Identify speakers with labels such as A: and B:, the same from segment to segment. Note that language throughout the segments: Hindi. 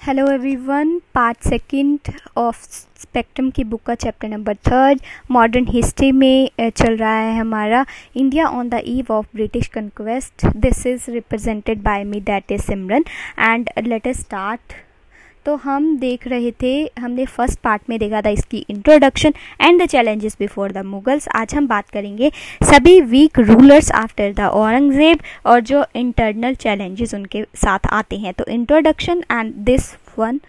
A: Hello everyone, part second of spectrum की बुक का चैप्टर नंबर 3 मॉडर्न हिस्ट्री में चल रहा है हमारा India on the eve of British conquest. This is represented by me, that is Simran, and let us start. तो हम देख रहे थे, हमने फर्स्ट पार्ट में देखा था इसकी introduction and the challenges before the Mughals. आज हम बात करेंगे सभी weak rulers after the Aurangzeb और जो इंटरनल चैलेंजेस उनके साथ आते हैं। तो introduction and this one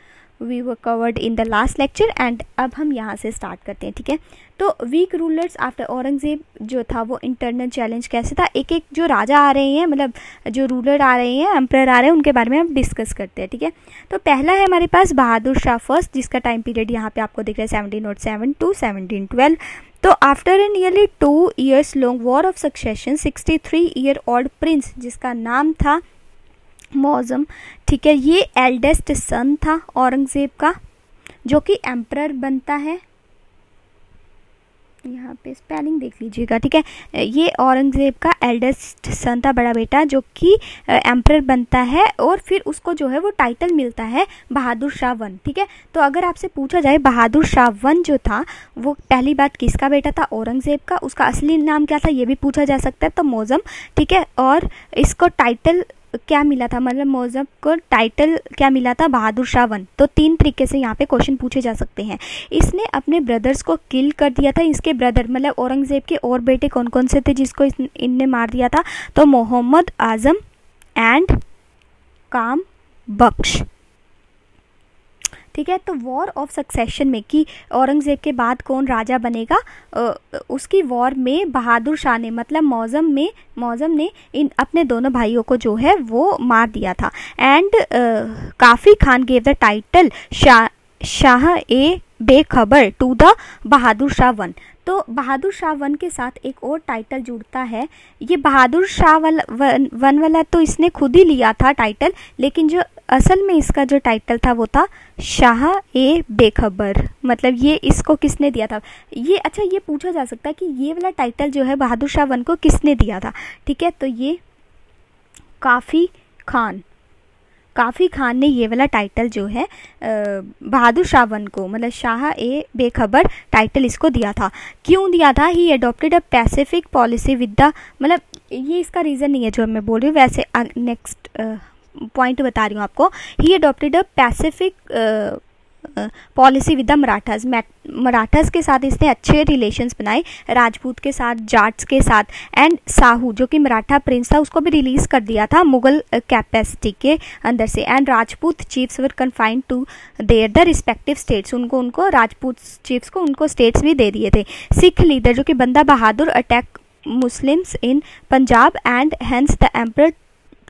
A: we were covered in the last lecture, and अब हम यहाँ से स्टार्ट करते हैं, ठीक है। तो वीक रूलर्स आफ्टर औरंगजेब जो था वो इंटरनल चैलेंज कैसे था, एक एक जो राजा आ रहे हैं, मतलब जो रूलर आ रहे हैं, एम्परर आ रहे हैं, उनके बारे में हम डिस्कस करते हैं, ठीक है। तो पहला है हमारे पास बहादुर शाह फर्स्ट, जिसका टाइम पीरियड यहाँ पे आपको दिख रहा है 1707 to 1712। तो after a nearly 2 years long war of succession 63-year-old Prince जिसका नाम था मौज़म, ठीक है, ये एल्डेस्ट सन था औरंगजेब का, जो कि एम्परर बनता है। यहाँ पे स्पेलिंग देख लीजिएगा, ठीक है। ये औरंगजेब का एल्डेस्ट सन था, बड़ा बेटा, जो कि एम्परर बनता है और फिर उसको जो है वो टाइटल मिलता है बहादुर शाह वन, ठीक है। तो अगर आपसे पूछा जाए बहादुर शाह वन जो था वो पहली बात किसका बेटा था, औरंगजेब का, उसका असली नाम क्या था ये भी पूछा जा सकता है, तो मौज़म, ठीक है। और इसको टाइटल क्या मिला था, मतलब मौज़म को टाइटल क्या मिला था, बहादुर शाह वन। तो 3 तरीके से यहाँ पे क्वेश्चन पूछे जा सकते हैं। इसने अपने ब्रदर्स को किल कर दिया था। इसके ब्रदर मतलब औरंगजेब के और बेटे कौन कौन से थे जिसको इनने मार दिया था, तो मोहम्मद आजम एंड काम बख्श, ठीक है। तो वॉर ऑफ सक्सेशन में कि औरंगजेब के बाद कौन राजा बनेगा, उसकी वॉर में बहादुर शाह ने मतलब मौज़म ने इन अपने दोनों भाइयों को जो है वो मार दिया था। And Khafi Khan gave the title Shah e Bekhabar to the Bahadur Shah one. तो बहादुर शाह वन के साथ एक और टाइटल जुड़ता है। ये बहादुर शाह वन वाला तो इसने खुद ही लिया था टाइटल, लेकिन जो असल में इसका जो टाइटल था वो था शाह ए बेखबर। मतलब ये इसको किसने दिया था, ये अच्छा ये पूछा जा सकता है कि ये वाला टाइटल जो है बहादुर शाह वन को किसने दिया था, ठीक है। तो ये काफ़ी खान ने ये वाला टाइटल जो है बहादुर शाह वन को, मतलब शाह ए बेखबर टाइटल इसको दिया था। क्यों दिया था, he adopted a pacific policy with the, मतलब ये इसका रीज़न नहीं है जो मैं बोल रही हूँ, वैसे नेक्स्ट पॉइंट बता रही हूँ आपको। He adopted a pacific policy with the Marathas के साथ इसने अच्छे रिलेशंस बनाए, राजपूत के साथ, जाट्स के साथ, एंड साहू जो कि मराठा प्रिंस था उसको भी रिलीज कर दिया था मुगल कैपेसिटी के अंदर से। And Rajput chiefs were confined to their the respective states, उनको राजपूत चीफ्स को उनको स्टेट्स भी दे दिए थे। सिख लीडर जो कि Banda Bahadur attack Muslims in Punjab and hence the emperor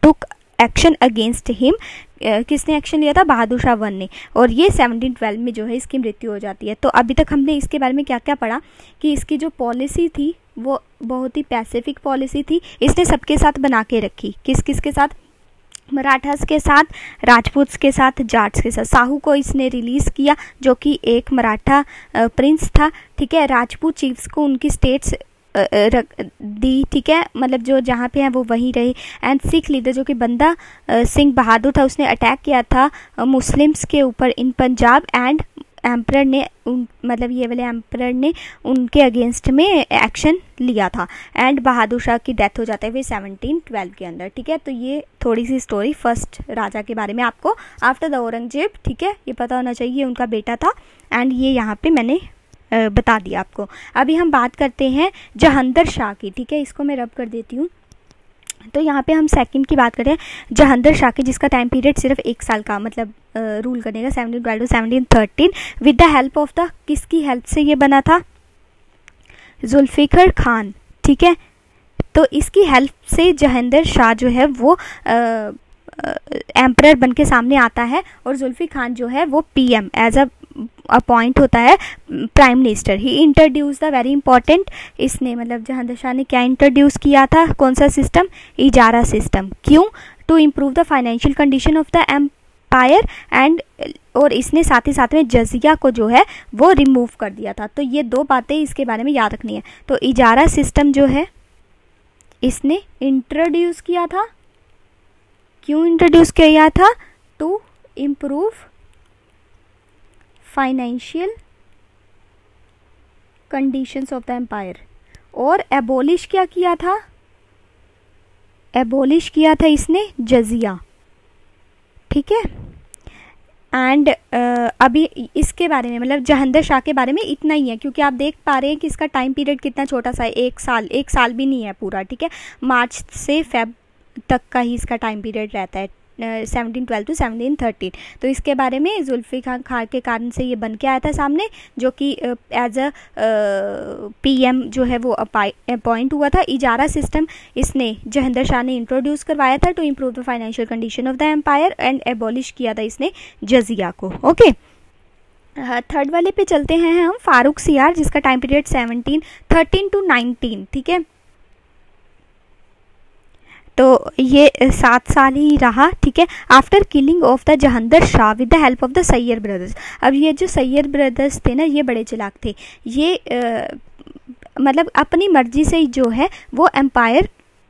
A: took action against him. किसने एक्शन लिया था, बहादुर शाह वन ने, और ये 1712 में जो है इसकी मृत्यु हो जाती है। तो अभी तक हमने इसके बारे में क्या क्या पढ़ा कि इसकी जो पॉलिसी थी वो बहुत ही पैसिफिक पॉलिसी थी। इसने सबके साथ बना के रखी, किस किस के साथ, मराठास के साथ, राजपूत के साथ, जाट्स के साथ। साहू को इसने रिलीज किया जो कि एक मराठा प्रिंस था, ठीक है। राजपूत चीफ्स को उनकी स्टेट्स दी, ठीक है, मतलब जो जहाँ पे हैं वो वहीं रहे। एंड सिख लीडर जो कि बंदा सिंह बहादुर था उसने अटैक किया था मुस्लिम्स के ऊपर इन पंजाब, एंड एम्परर ने मतलब ये वाले एम्परर ने उनके अगेंस्ट में एक्शन लिया था। एंड बहादुर शाह की डेथ हो जाता है फिर 1712 के अंदर, ठीक है। तो ये थोड़ी सी स्टोरी फर्स्ट राजा के बारे में आपको आफ्टर द औरंगजेब, ठीक है, ये पता होना चाहिए उनका बेटा था, एंड ये यहाँ पे मैंने बता दिया आपको। अभी हम बात करते हैं जहांगीर शाह की, ठीक है, इसको मैं रब कर देती हूँ। तो यहाँ पे हम सेकंड की बात करें जहांगीर शाह की, जिसका टाइम पीरियड सिर्फ 1 साल का मतलब रूल करने का 1712 to 1713 with the help of the, किसकी हेल्प से ये बना था, जुल्फिकार खान, ठीक है। तो इसकी हेल्प से जहांगीर शाह जो है वो एम्परर बन के सामने आता है, और जुल्फी खान जो है वो पीएम एज अ अपॉइंट होता है prime minister. He introduce the very important, इसने मतलब जहांगीर शाह ने क्या इंट्रोड्यूस किया था, कौन सा सिस्टम, इजारा सिस्टम। क्यों, to improve the financial condition of the empire, and और इसने साथ ही साथ में जजिया को जो है वो रिमूव कर दिया था। तो ये 2 बातें इसके बारे में याद रखनी है। तो इजारा सिस्टम जो है इसने इंट्रोड्यूस किया था, क्यों इंट्रोड्यूस किया था, to improve financial conditions of the empire, और एबॉलिश क्या किया था, एबॉलिश किया था इसने जजिया, ठीक है। एंड अभी इसके बारे में मतलब जहांगीर शाह के बारे में इतना ही है, क्योंकि आप देख पा रहे हैं कि इसका टाइम पीरियड कितना छोटा सा है, एक साल भी नहीं है पूरा, ठीक है। मार्च से फेब तक का ही इसका टाइम पीरियड रहता है, 1712 टू 1713। तो इसके बारे में जुल्फ़िकार खान के कारण से ये बन के आया था सामने, जो कि एज अ पीएम जो है वो अपॉइंट हुआ था। इजारा सिस्टम इसने जहांगीर शाह ने इंट्रोड्यूस करवाया था to improve the financial condition of the empire, and abolish किया था इसने जजिया को। ओके, थर्ड वाले पे चलते हैं हम, फारूक सियार, जिसका टाइम पीरियड 1713 टू 19, ठीक है। तो ये 7 साल ही रहा, ठीक है। After killing of the Jahangir Shah with the help of the Saiyar brothers. अब ये जो सैयर ब्रदर्स थे ना, ये बड़े चालाक थे, ये मतलब अपनी मर्जी से जो है वो एम्पायर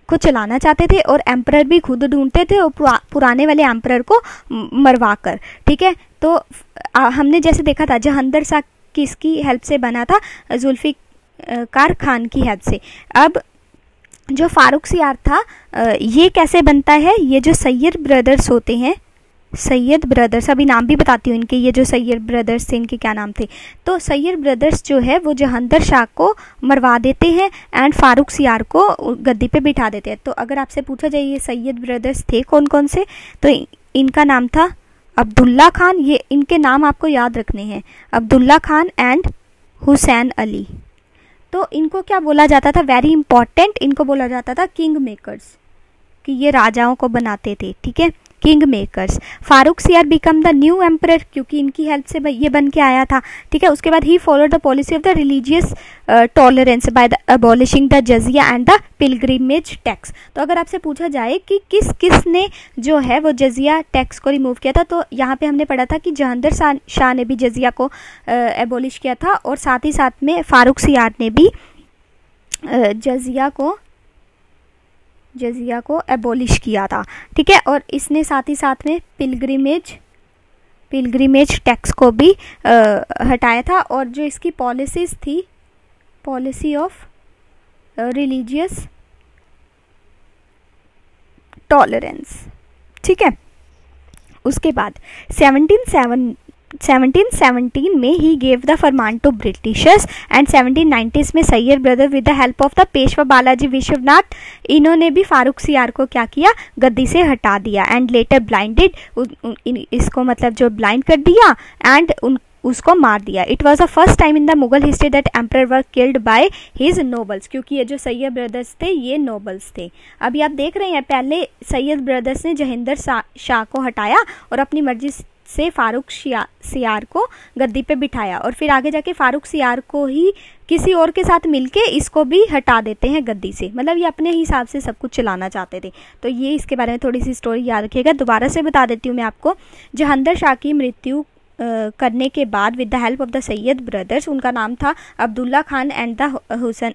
A: को चलाना चाहते थे, और एम्परर भी खुद ढूंढते थे, और पुराने वाले एम्परर को मरवा कर, ठीक है। तो हमने जैसे देखा था जहांगीर शाह किसकी हेल्प से बना था, जुल्फ़िकार खान की हेल्प से। अब जो फारूक सियार था, ये कैसे बनता है, ये जो सैयद ब्रदर्स होते हैं, सैयद ब्रदर्स, अभी नाम भी बताती हूँ इनके, ये जो सैयद ब्रदर्स थे इनके क्या नाम थे। तो सैयद ब्रदर्स जो है वो जहांगीर शाह को मरवा देते हैं एंड फारूक सियार को गद्दी पे बिठा देते हैं। तो अगर आपसे पूछा जाए ये सैयद ब्रदर्स थे कौन कौन से, तो इनका नाम था अब्दुल्ला खान, ये इनके नाम आपको याद रखने हैं, अब्दुल्ला खान एंड हुसैन अली। तो इनको क्या बोला जाता था, वेरी इंपॉर्टेंट, इनको बोला जाता था किंग मेकर्स, कि ये राजाओं को बनाते थे, ठीक है, किंग मेकर्स। फारूक सियार बिकम द न्यू एम्परर, क्योंकि इनकी हेल्प से ये बन के आया था, ठीक है। उसके बाद he followed the policy of the religious tolerance by the abolishing the jizya and the pilgrimage tax. तो अगर आपसे पूछा जाए कि किस ने जो है वो जजिया टैक्स को रिमूव किया था, तो यहाँ पे हमने पढ़ा था कि जहांगीर शाह ने भी जजिया को एबॉलिश किया था, और साथ ही साथ में फारूक सियार ने भी जजिया को एबॉलिश किया था, ठीक है। और इसने साथ ही साथ में पिलग्रिमेज टैक्स को भी हटाया था, और जो इसकी पॉलिसीज थी, पॉलिसी ऑफ रिलीजियस टॉलरेंस, ठीक है। उसके बाद 1717 में ही गेव द फरमान टू ब्रिटिशर्स, एंड 1790s में Sayyid brother with the help of the Peshwa Balaji Vishwanath, इन्होंने भी फारूक सियार को क्या किया, गद्दी से हटा दिया, एंड लेटर ब्लाइंडेड, इसको मतलब जो ब्लाइंड कर दिया, एंड उसको मार दिया। It was the first time in the Mughal history that emperor were killed by his nobles, क्योंकि ये जो सैयद ब्रदर्स थे ये नोबल्स थे। अभी आप देख रहे हैं, पहले सैयद ब्रदर्स ने जहांगीर शाह को हटाया और अपनी मर्जी से फारूक सियार को गद्दी पे बिठाया, और फिर आगे जाके फारूक सियार को ही किसी और के साथ मिलके इसको भी हटा देते हैं गद्दी से, मतलब ये अपने हिसाब से सब कुछ चलाना चाहते थे। तो ये इसके बारे में थोड़ी सी स्टोरी याद रखिएगा। दोबारा से बता देती हूँ मैं आपको, जहांगीर शाह की मृत्यु करने के बाद with the help of the Sayyid brothers, उनका नाम था अब्दुल्ला खान एंड द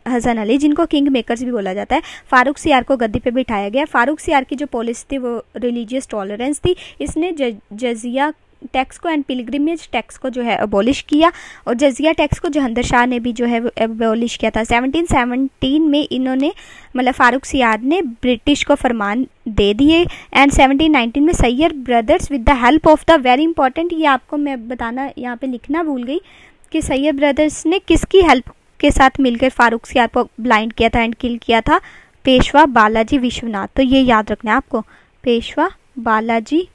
A: हसन अली, जिनको किंग मेकर्स भी बोला जाता है, फारूक सियार को गद्दी पे बिठाया गया। फारूक सियार की जो पॉलिसी थी वो रिलीजियस टॉलरेंस थी, इसने जजिया टैक्स को एंड पिलग्रिमेज टैक्स को जो है अबॉलिश किया, और जजिया टैक्स को जहांगीर शाह ने भी जो है अबॉलिश किया था। 1717 में इन्होंने मतलब फारूक सियार ने ब्रिटिश को फरमान दे दिए, एंड 1719 में Syed brothers with the help of the, very important, ये आपको मैं बताना यहाँ पे लिखना भूल गई कि सैयद ब्रदर्स ने किसकी हेल्प के साथ मिलकर फारूक सियार को ब्लाइंड किया था एंड किल किया था, पेशवा बालाजी विश्वनाथ। तो ये याद रखना है आपको, पेशवा बालाजी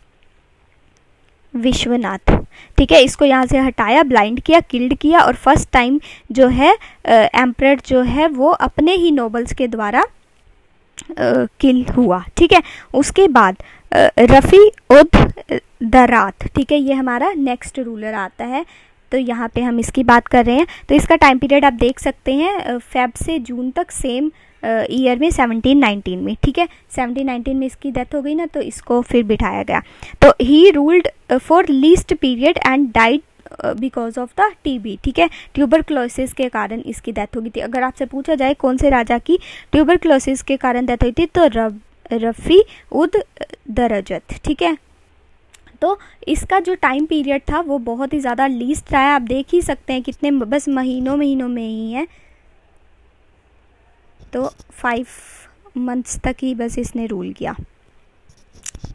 A: विश्वनाथ, ठीक है। इसको यहाँ से हटाया, ब्लाइंड किया, किल्ड किया, और फर्स्ट टाइम जो है एम्परर जो है वो अपने ही नोबल्स के द्वारा किल हुआ, ठीक है। उसके बाद रफ़ी उद दरात, ठीक है, ये हमारा नेक्स्ट रूलर आता है। तो यहाँ पे हम इसकी बात कर रहे हैं। तो इसका टाइम पीरियड आप देख सकते हैं, फेब से जून तक, सेम ईयर में 1719 में, ठीक है। 1719 में इसकी डेथ हो गई ना, तो इसको फिर बिठाया गया। तो he ruled for least period and died because of the TB, ठीक है, ट्यूबरक्लोसिस के कारण इसकी डेथ हो गई थी। अगर आपसे पूछा जाए कौन से राजा की ट्यूबरक्लोसिस के कारण डेथ हुई थी, तो रफ़ी उद दरजत, ठीक है, तो इसका जो टाइम पीरियड था वो बहुत ही ज़्यादा लीस्ट रहा है। आप देख ही सकते हैं कितने बस महीनों में ही है, तो 5 मंथ्स तक ही बस इसने रूल किया।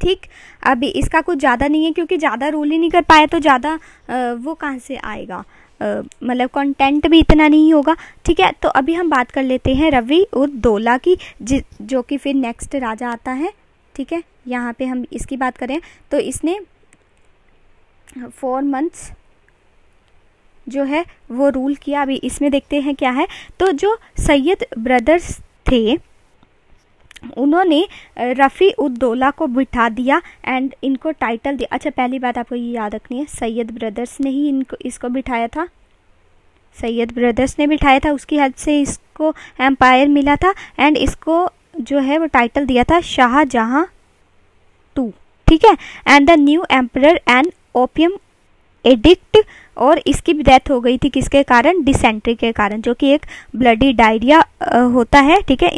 A: ठीक, अभी इसका कुछ ज़्यादा नहीं है क्योंकि ज़्यादा रूल ही नहीं कर पाया तो ज़्यादा वो कहाँ से आएगा, मतलब कंटेंट भी इतना नहीं होगा। ठीक है, तो अभी हम बात कर लेते हैं रवि उद दौला की, जो कि फिर नेक्स्ट राजा आता है। ठीक है, यहाँ पे हम इसकी बात करें तो इसने 4 मंथ्स जो है वो रूल किया। अभी इसमें देखते हैं क्या है। तो जो सैयद ब्रदर्स थे उन्होंने रफ़ी उद दौला को बिठा दिया एंड इनको टाइटल दिया। अच्छा, पहली बात आपको ये याद रखनी है, सैयद ब्रदर्स ने ही इसको बिठाया था, सैयद ब्रदर्स ने बिठाया था, उसकी हेल्प से इसको एम्पायर मिला था एंड इसको जो है वो टाइटल दिया था शाहजहां II। ठीक है, and the new emperor and opium addict, और इसकी भी डेथ हो गई थी किसके कारण, डिसेंट्री के कारण, जो कि एक ब्लडी डायरिया होता है। ठीक है,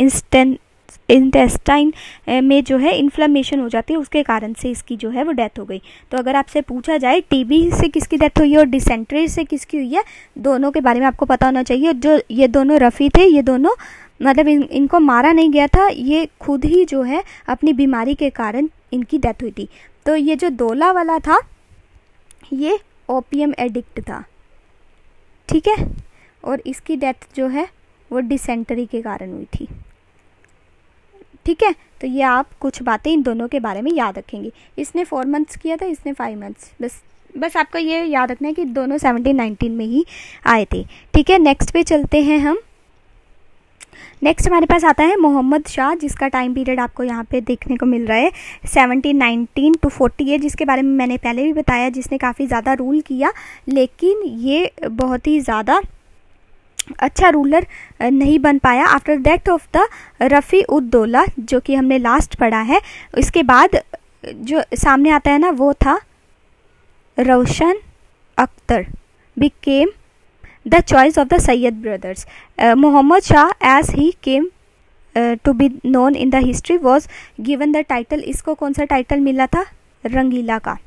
A: इंटेस्टाइन में जो है इन्फ्लेमेशन हो जाती है, उसके कारण से इसकी जो है वो डेथ हो गई। तो अगर आपसे पूछा जाए टीबी से किसकी डेथ हुई है और डिसेंट्री से किसकी हुई है, दोनों के बारे में आपको पता होना चाहिए। जो ये दोनों रफ़ी थे, ये दोनों मतलब इनको मारा नहीं गया था, ये खुद ही जो है अपनी बीमारी के कारण इनकी डेथ हुई थी। तो ये जो दौला वाला था ये ओपियम एडिक्ट था। ठीक है, और इसकी डेथ जो है वो डिसेंट्री के कारण हुई थी। ठीक है, तो ये आप कुछ बातें इन दोनों के बारे में याद रखेंगे। इसने 4 मंथ्स किया था, इसने 5 मंथ्स। बस आपको ये याद रखना है कि दोनों 1719 में ही आए थे। ठीक है, नेक्स्ट पे चलते हैं हम। नेक्स्ट हमारे पास आता है मोहम्मद शाह, जिसका टाइम पीरियड आपको यहाँ पे देखने को मिल रहा है 1719 to 48, जिसके बारे में मैंने पहले भी बताया, जिसने काफ़ी ज़्यादा रूल किया, लेकिन ये बहुत ही ज़्यादा अच्छा रूलर नहीं बन पाया। After death of the Rafi ud Daula, जो कि हमने लास्ट पढ़ा है, इसके बाद जो सामने आता है ना वो था Roshan Akhtar became the choice of the Sayyid brothers. Mohammad Shah as he came to be known in the history was given the title, इसको कौन सा टाइटल मिला था, रंगीला का,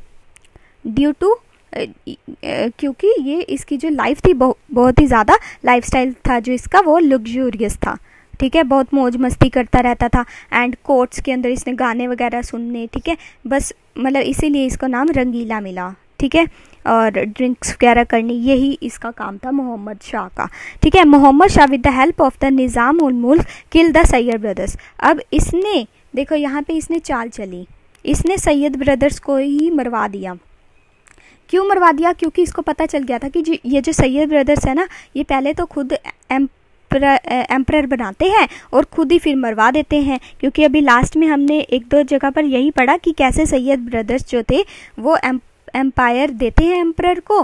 A: ड्यू टू क्योंकि ये इसकी जो लाइफ थी बहुत ही ज़्यादा लाइफस्टाइल था जो इसका वो लग्जूरियस था। ठीक है, बहुत मौज मस्ती करता रहता था एंड कोर्ट्स के अंदर इसने गाने वगैरह सुनने। ठीक है, बस मतलब इसीलिए इसको नाम रंगीला मिला। ठीक है, और ड्रिंक्स वगैरह करनी, यही इसका काम था मोहम्मद शाह का। ठीक है, Mohammad Shah with the help of the Nizam ul Mulk kill the Sayyid brothers. अब इसने देखो यहाँ पे इसने चाल चली, इसने सैयद ब्रदर्स को ही मरवा दिया। क्यों मरवा दिया, क्योंकि इसको पता चल गया था कि ये जो सैयद ब्रदर्स है ना, ये पहले तो खुद एम्परर बनाते हैं और खुद ही फिर मरवा देते हैं। क्योंकि अभी लास्ट में हमने 1-2 जगह पर यही पढ़ा कि कैसे सैयद ब्रदर्स जो थे वो एम्पायर देते हैं एम्परर को,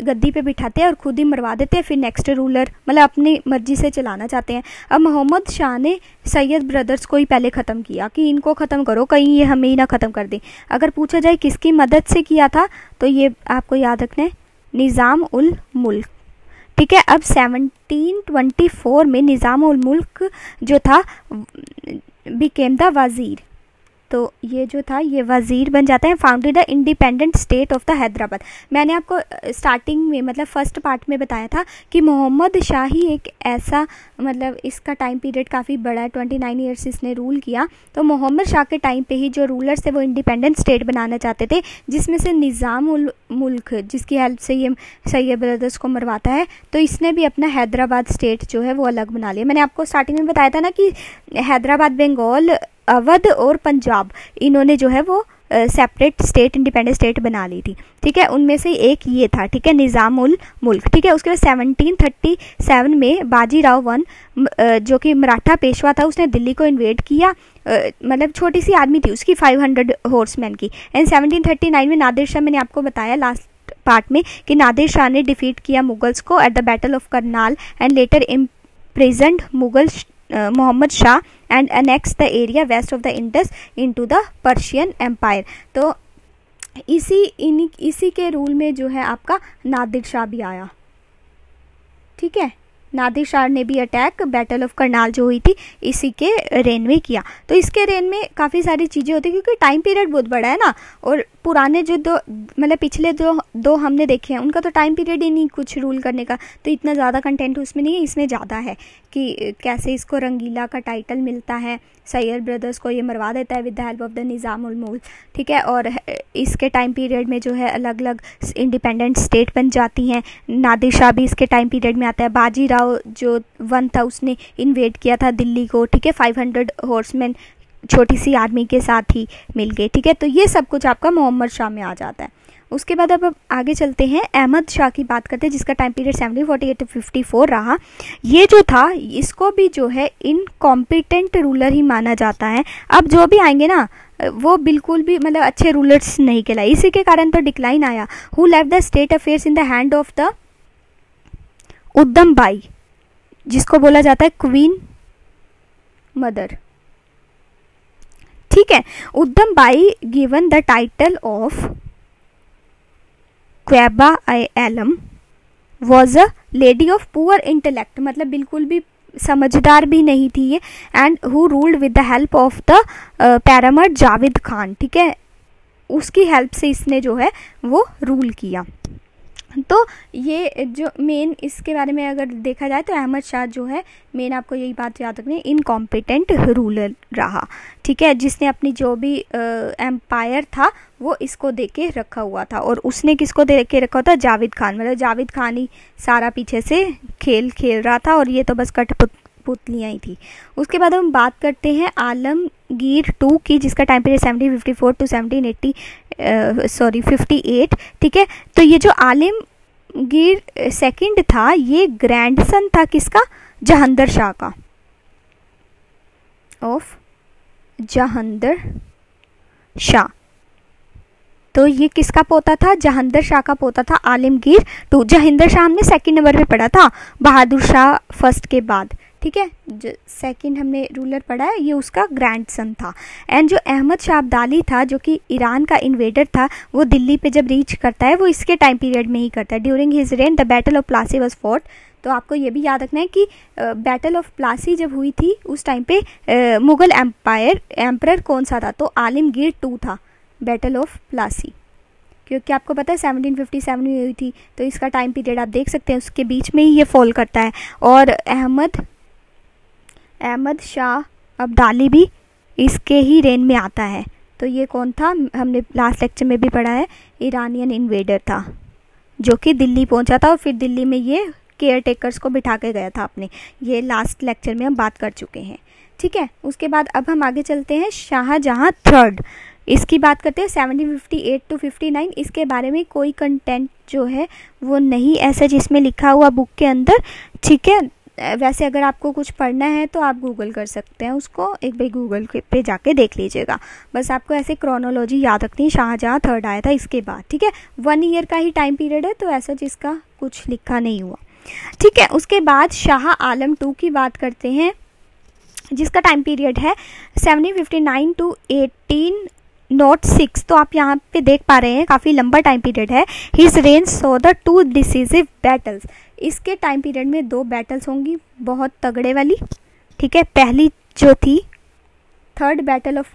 A: गद्दी पे बिठाते हैं और खुद ही मरवा देते हैं, फिर नेक्स्ट रूलर मतलब अपनी मर्जी से चलाना चाहते हैं। अब मोहम्मद शाह ने सैयद ब्रदर्स को ही पहले ख़त्म किया कि इनको ख़त्म करो, कहीं ये हमें ही ना ख़त्म कर दें। अगर पूछा जाए किसकी मदद से किया था तो ये आपको याद रखना है, निज़ाम उल मुल्क। ठीक है, अब 1724 में निज़ाम उल मुल्क जो था बिकेम द वज़ीर, तो ये जो था ये वज़ीर बन जाता है। Founded the independent state of the Hyderabad. मैंने आपको स्टार्टिंग में मतलब फर्स्ट पार्ट में बताया था कि मोहम्मद शाह ही एक ऐसा मतलब इसका टाइम पीरियड काफ़ी बड़ा है, 29 ईयर्स इसने रूल किया। तो मोहम्मद शाह के टाइम पे ही जो रूलर्स थे वो इंडिपेंडेंट स्टेट बनाना चाहते थे, जिसमें से निज़ाम उल मुल्क जिसकी हेल्प से ये सैयद ब्रदर्स को मरवाता है, तो इसने भी अपना हैदराबाद स्टेट जो है वो अलग बना लिया। मैंने आपको स्टार्टिंग में बताया था ना कि हैदराबाद, बंगाल, अवध और पंजाब, इन्होंने जो है वो सेपरेट स्टेट, इंडिपेंडेंट स्टेट बना ली थी। ठीक है, उनमें से एक ये था। ठीक है, निज़ाम उल मुल्क। ठीक है, उसके बाद 1737 में बाजीराव वन जो कि मराठा पेशवा था, उसने दिल्ली को इन्वेड किया। मतलब छोटी सी आर्मी थी उसकी 500 हॉर्समैन की। एंड 1739 में नादिर शाह, मैंने आपको बताया लास्ट पार्ट में कि नादिर शाह ने डिफीट किया मुगल्स को at the battle of Karnal and later imprisoned Mughal Mohammad Shah and annex the area west of the Indus into the Persian empire. तो इसी के रूल में जो है आपका नादिर शाह भी आया। ठीक है, नादिर शाह ने भी अटैक बैटल ऑफ करनाल जो हुई थी इसी के रेन में किया। तो इसके रेन में काफ़ी सारी चीज़ें होती है क्योंकि टाइम पीरियड बहुत बड़ा है ना, और पुराने जो दो मतलब पिछले दो हमने देखे हैं उनका तो टाइम पीरियड ही नहीं कुछ रूल करने का, तो इतना ज़्यादा कंटेंट उसमें नहीं है। इसमें ज़्यादा है कि कैसे इसको रंगीला का टाइटल मिलता है, सैयद ब्रदर्स को ये मरवा देता है with the help of the Nizam ul Mulk, ठीक है। और इसके टाइम पीरियड में जो है अलग अलग इंडिपेंडेंट स्टेट बन जाती हैं। नादिर शाह भी इसके टाइम पीरियड में आता है। बाजीराव जो वन था उसने इन्वेड किया था दिल्ली को, ठीक है, 500 हॉर्समैन छोटी सी आर्मी के साथ ही मिल गए, ठीक है। तो ये सब कुछ आपका मोहम्मद शाह में आ जाता है। उसके बाद अब आगे चलते हैं, अहमद शाह की बात करते हैं जिसका टाइम पीरियड 1748 to 54 रहा। ये जो था इसको भी जो है इनकॉम्पिटेंट रूलर ही माना जाता है। अब जो भी आएंगे ना वो बिल्कुल भी मतलब अच्छे रूलर्स नहीं कहलाए, इसी के कारण तो डिक्लाइन आया। Who left the state affairs in the hand of the Udham Bai, जिसको बोला जाता है क्वीन मदर, ठीक है। Udham Bai given the title of Qibla i Alam was a lady of poor intellect, मतलब बिल्कुल भी समझदार भी नहीं थी ये, and who ruled with the help of the paramour Javed Khan, ठीक है। उसकी हेल्प से इसने जो है वो रूल किया। तो ये जो मेन इसके बारे में अगर देखा जाए तो अहमद शाह जो है मेन आपको यही बात याद रखनी है, इनकॉम्पिटेंट रूलर रहा, ठीक है, जिसने अपनी जो भी एम्पायर था वो इसको दे के रखा हुआ था। और उसने किसको दे के रखा था? जावेद खान, मतलब जावेद खान ही सारा पीछे से खेल रहा था और ये तो बस कठपुतलियाँ ही थी। उसके बाद हम बात करते हैं आलमगीर टू की, जिसका टाइम पीरियड 1754 to 58, ठीक है। तो ये जो आलमगीर सेकंड था ये ग्रैंडसन था किसका? जहांगीर शाह का, ऑफ जहांगीर शाह। तो ये किसका पोता था? जहांगीर शाह का पोता था आलमगीर टू। जहांगीर शाह हमने सेकंड नंबर पे पढ़ा था, बहादुर शाह फर्स्ट के बाद, ठीक है। जो सेकंड हमने रूलर पढ़ा है ये उसका ग्रैंडसन था। एंड जो अहमद शाह अब्दाली था जो कि ईरान का इन्वेडर था, वो दिल्ली पे जब रीच करता है वो इसके टाइम पीरियड में ही करता है। During his rain the battle of Plassey was fought. तो आपको ये भी याद रखना है कि बैटल ऑफ प्लासी जब हुई थी उस टाइम पे मुगल एम्परर कौन सा था? तो आलमगीर टू था, बैटल ऑफ प्लासी, क्योंकि आपको पता है 1757 में हुई थी। तो इसका टाइम पीरियड आप देख सकते हैं उसके बीच में ही ये फॉल करता है। और अहमद शाह अब्दाली भी इसके ही रेन में आता है। तो ये कौन था? हमने लास्ट लेक्चर में भी पढ़ा है, ईरानियन इन्वेडर था जो कि दिल्ली पहुंचा था और फिर दिल्ली में ये केयर टेकर्स को बिठा के गया था अपने। ये लास्ट लेक्चर में हम बात कर चुके हैं, ठीक है। उसके बाद अब हम आगे चलते हैं, शाहजहां थर्ड, इसकी बात करते हैं 1758 to 59। इसके बारे में कोई कंटेंट जो है वो नहीं ऐसा जिसमें लिखा हुआ बुक के अंदर, ठीक है। वैसे अगर आपको कुछ पढ़ना है तो आप गूगल कर सकते हैं उसको, एक बार गूगल पे जाके देख लीजिएगा। बस आपको ऐसे क्रोनोलॉजी याद रखनी है, शाहजहां थर्ड आया था इसके बाद, ठीक है। 1 ईयर का ही टाइम पीरियड है तो ऐसा जिसका कुछ लिखा नहीं हुआ, ठीक है। उसके बाद शाह आलम टू की बात करते हैं जिसका टाइम पीरियड है 1759 to 1806। तो आप यहाँ पे देख पा रहे हैं काफ़ी लंबा टाइम पीरियड है। His rain saw the 2 decisive battles. इसके टाइम पीरियड में 2 बैटल्स होंगी बहुत तगड़े वाली, ठीक है। पहली जो थी थर्ड बैटल ऑफ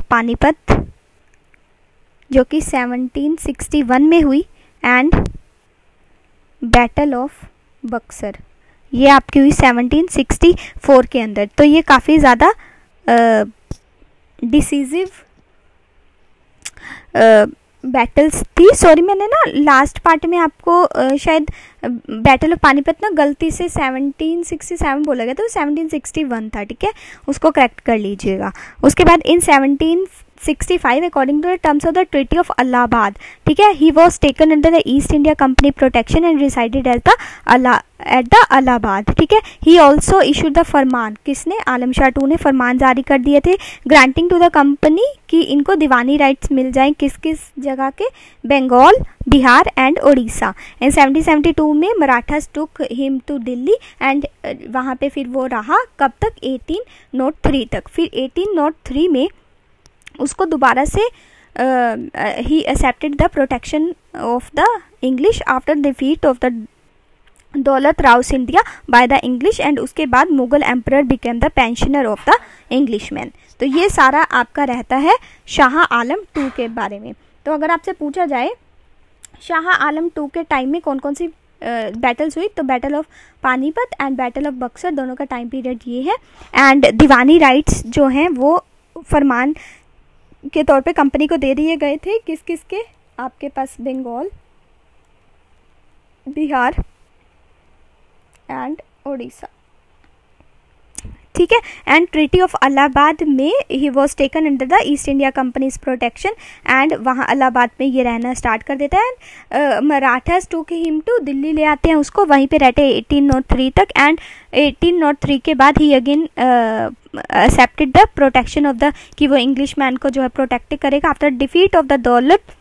A: पानीपत जो कि 1761 में हुई, एंड बैटल ऑफ बक्सर ये आपकी हुई 1764 के अंदर। तो ये काफ़ी ज़्यादा डिसीजिव बैटल्स थी। सॉरी, मैंने ना लास्ट पार्ट में आपको शायद बैटल ऑफ पानीपत ना गलती से 1767 बोला गया था, तो 1761 था, ठीक है, उसको करेक्ट कर लीजिएगा। उसके बाद in 1765 according to the terms of the treaty of Allahabad, ठीक है, he was taken under the East India Company protection and resided at the Allahabad, ठीक है। ही ऑल्सो इशूड द फरमान, किसने? आलम शाह टू ने फरमान जारी कर दिए थे ग्रांटिंग टू द कंपनी कि इनको दीवानी राइट्स मिल जाएं किस किस जगह के? बंगाल, बिहार एंड उड़ीसा। इन 1772 में Marathas took him to Delhi and वहाँ पे फिर वो रहा कब तक? 1803 तक। फिर 1803 में उसको दोबारा से he accepted the protection of the English after defeat of the दौलत Rao Scindia by the English and उसके बाद Mughal emperor became the pensioner of the Englishman. तो ये सारा आपका रहता है शाह आलम 2 के बारे में। तो अगर आपसे पूछा जाए शाह आलम 2 के टाइम में कौन कौन सी बैटल्स हुई, तो battle of Panipat and battle of Buxar, दोनों का टाइम पीरियड ये है। एंड दीवानी राइट्स जो हैं वो फरमान के तौर पे कंपनी को दे दिए गए थे। किस किस के? आपके पास बंगाल, बिहार एंड उड़ीसा, ठीक है। एंड ट्रीटी ऑफ इलाहाबाद में ही was taken under the East India companies protection and वहाँ इलाहाबाद में ये रहना स्टार्ट कर देता है। मराठास टूक हिम टू दिल्ली ले आते हैं उसको, वहीं पे रहते हैं 1803 तक। एंड 1803 के बाद he again accepted the protection of the, कि वो इंग्लिश मैन को जो है प्रोटेक्ट करेगा। आफ्टर डिफीट ऑफ द दौलत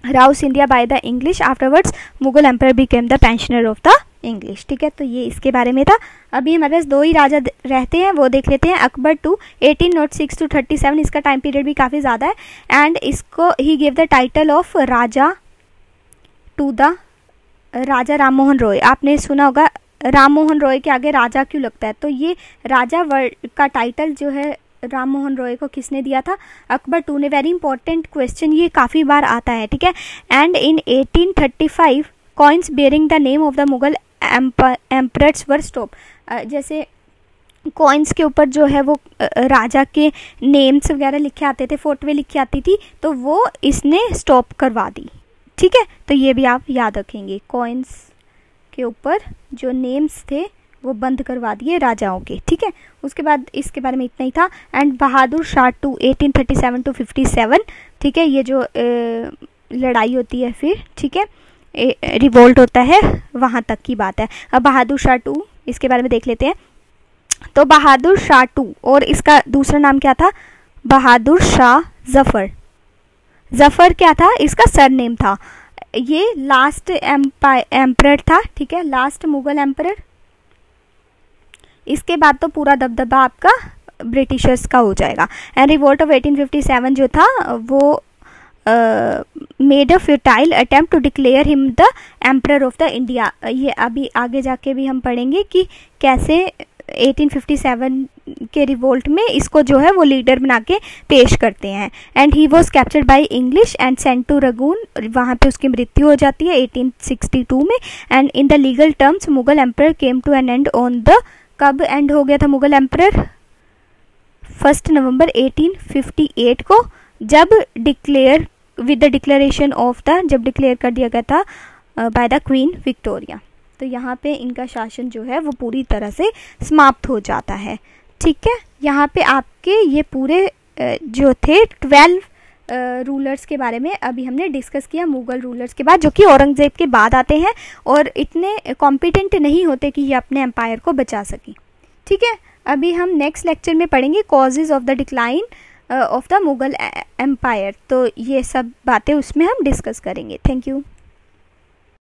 A: Rao Scindia by the English afterwards Mughal emperor became the pensioner of the English, ठीक है। तो ये इसके बारे में था। अभी हमारे पास 2 ही राजा रहते हैं, वो देख लेते हैं। अकबर 2 1806 to 37, इसका टाइम पीरियड भी काफ़ी ज़्यादा है। एंड इसको he give the title of Raja to the Raja Ram Mohan Roy. आपने सुना होगा राम मोहन रॉय के आगे राजा क्यों लगता है, तो ये राजा वर्ड का टाइटल जो है राम मोहन रॉय को किसने दिया था? अकबर 2 ने। वेरी इंपॉर्टेंट क्वेश्चन, ये काफ़ी बार आता है, ठीक है। And in 1835 coins bearing the name of the Mughal emperors were stop. जैसे कॉइन्स के ऊपर जो है वो राजा के नेम्स वगैरह लिखे आते थे, फोटोएं लिखी आती थी, तो वो इसने स्टॉप करवा दी, ठीक है। तो ये भी आप याद रखेंगे, कॉइन्स के ऊपर जो नेम्स थे वो बंद करवा दिए राजाओं के, ठीक है। उसके बाद इसके बारे में इतना ही था। एंड बहादुर शाह 2 1837 to 57, ठीक है। ये जो लड़ाई होती है फिर, ठीक है, रिवोल्ट होता है, वहाँ तक की बात है। अब बहादुर शाह 2 इसके बारे में देख लेते हैं। तो बहादुर शाह 2 और इसका दूसरा नाम क्या था? बहादुर शाह जफर। जफर क्या था? इसका सरनेम था। ये लास्ट एम्परर था, ठीक है, लास्ट मुगल एम्परर। इसके बाद तो पूरा दबदबा आपका ब्रिटिशर्स का हो जाएगा। एंड रिवोल्ट ऑफ 1857 जो था वो made a futile attempt to declare him the emperor of the India. ये अभी आगे जाके भी हम पढ़ेंगे कि कैसे 1857 के रिवोल्ट में इसको जो है वो लीडर बना के पेश करते हैं। And he was captured by English and sent to Rangoon, वहाँ पे उसकी मृत्यु हो जाती है 1862 में। And in the legal terms Mughal emperor came to an end on the, कब एंड हो गया था मुगल एम्परर? 1 नवंबर 1858 को, जब declare with the declaration of the, जब डिक्लेयर कर दिया गया था बाय द क्वीन विक्टोरिया। तो यहाँ पे इनका शासन जो है वो पूरी तरह से समाप्त हो जाता है, ठीक है। यहाँ पे आपके ये पूरे जो थे 12 रूलर्स के बारे में अभी हमने डिस्कस किया, मुगल रूलर्स के बाद, जो कि औरंगजेब के बाद आते हैं और इतने कॉम्पिटेंट नहीं होते कि ये अपने एम्पायर को बचा सके, ठीक है। अभी हम नेक्स्ट लेक्चर में पढ़ेंगे causes of the decline of the Mughal empire. तो ये सब बातें उसमें हम डिस्कस करेंगे। Thank you.